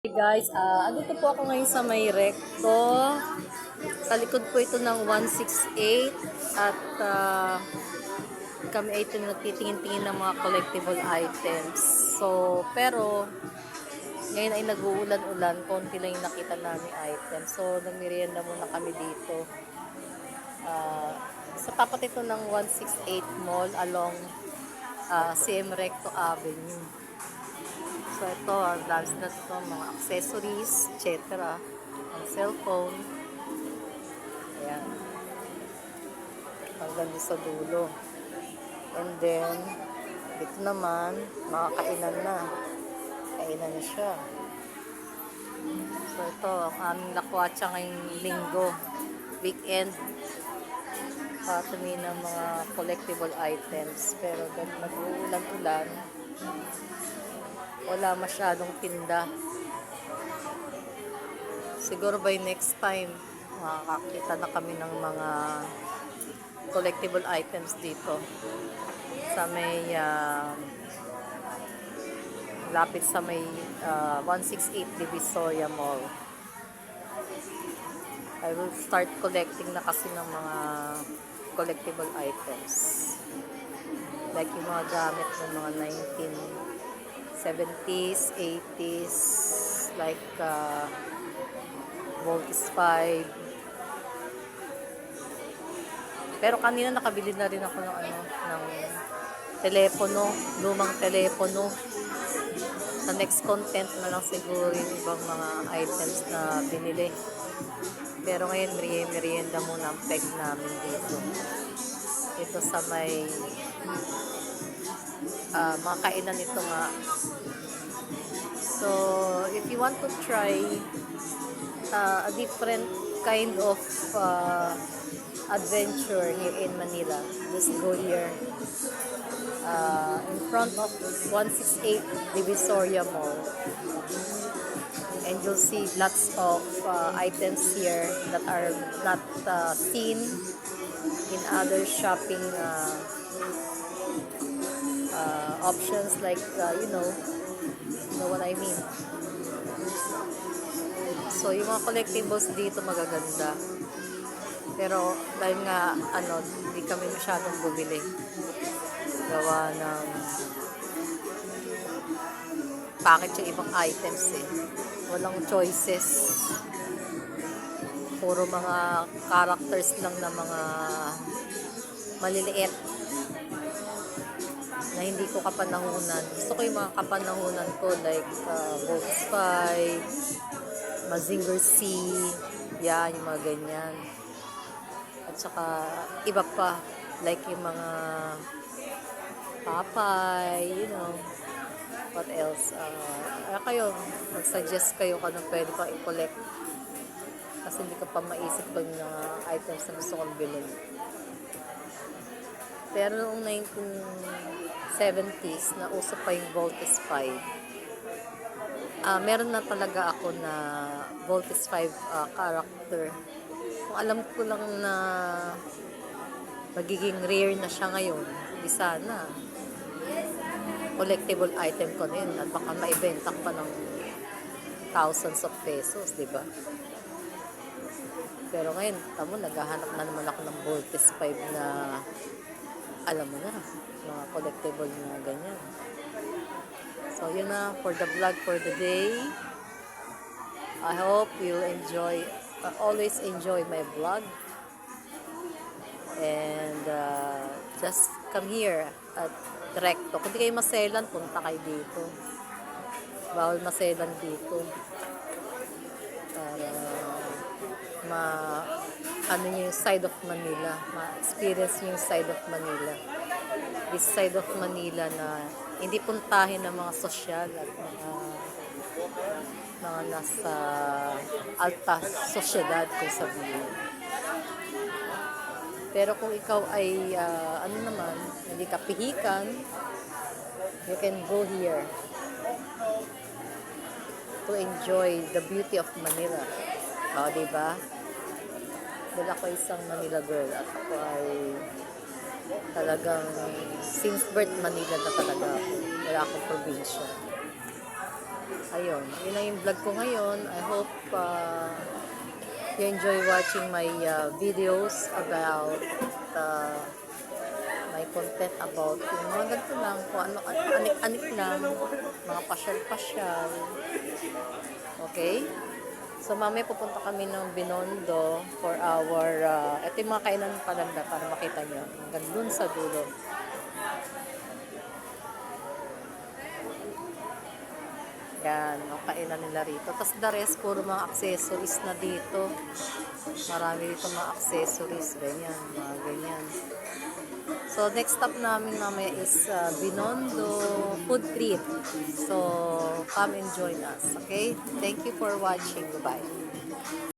Guys, andito po ako ngayon sa may recto. Sa likod po ito ng 168 at kami ay nagtitingin-tingin ng mga collectible items. So, pero ngayon ay nag-uulan-ulan, konti lang yung nakita namin items. So, nagmerienda muna kami dito. Sa tapat ito ng 168 Mall along CM Recto Avenue. So, ito, ang dami na ito, mga accessories, etc. Ang cellphone. Ayan. Hanggang sa dulo. And then, dito naman, mga kainan na. Kainan na siya. So, ito, ang aming lakwatsa ngayong linggo. Weekend. Tumingin ng mga collectible items. Pero, dahil nag-uulan-ulan, wala masyadong tinda. Siguro by next time, makakakita na kami ng mga collectible items dito. Sa may, lapit sa may 168 Divisoria Mall. I will start collecting na kasi ng mga collectible items. Like yung mga gamit ng mga 1970s, 80s, like Voltes 5. Pero kanina nakabili na rin ako ng ng telepono, lumang telepono. Sa next content na lang siguro yung ibang mga items na binili. Pero ngayon merienda muna ang peg namin dito. Ito sa may mga kainan nito nga. So, if you want to try a different kind of adventure here in Manila, just go here in front of 168 Divisoria Mall, and you'll see lots of items here that are not seen in other shopping options, like you know what I mean. So yung mga collectibles dito magaganda, pero dahil nga hindi kami masyadong bumili, gawa ng package yung ibang items walang choices, puro mga characters lang na mga maliliit na hindi ko kapanahunan. Gusto ko yung mga kapanahunan ko, like Voltes 5, Mazinger Z, yan, yung mga ganyan. At saka iba pa, like yung mga Papay, you know. What else? Kayo, mag-suggest kayo kung anong pwede pang i-collect. Kasi hindi ko pa maisip pag items na gusto kong bilhin. Pero noong 1970s, na uso pa yung Voltes 5. Meron na talaga ako na Voltes 5 character. Kung alam ko lang na magiging rare na siya ngayon, di sana collectible item ko na yun at baka maibenta pa ng thousands of pesos, di ba? Pero ngayon, tamo, naghahanap na naman ako ng Voltes 5 na alam mo na, mga collectible na ganyan. So, yun na for the vlog for the day. I hope you enjoy, always enjoy my vlog. And just come here at Recto. Kung di kayo maselan, punta kayo dito. Bawal maselan dito. Para yung side of Manila. Ma-experience yung side of Manila. This side of Manila na hindi puntahin ng mga sosyal at mga nasa alta sosyedad kung sabihin. Pero kung ikaw ay naman, hindi ka pihikan, you can go here to enjoy the beauty of Manila. Diba? Dahil ako isang Manila girl at ako ay talagang since birth Manila na talaga ako. Wala akong probinsya. ayun, yun lang yung vlog ko ngayon. I hope you enjoy watching my videos about my content about yung mga ganito lang, kung ano, anik-anik lang, mga pasyal-pasyal. Okay? So, mamaya pupunta kami ng Binondo for our, ito yung mga kainan ng Palanda para makita nyo. Hanggang dun sa dulo. Yan, ang kainan nila rito. Tapos the rest, puro mga accessories na dito. Marami dito mga accessories, ganyan, mga ganyan. So, next stop namin mamaya is Binondo Food Trip. So, come and join us, okay? Thank you for watching. Bye-bye.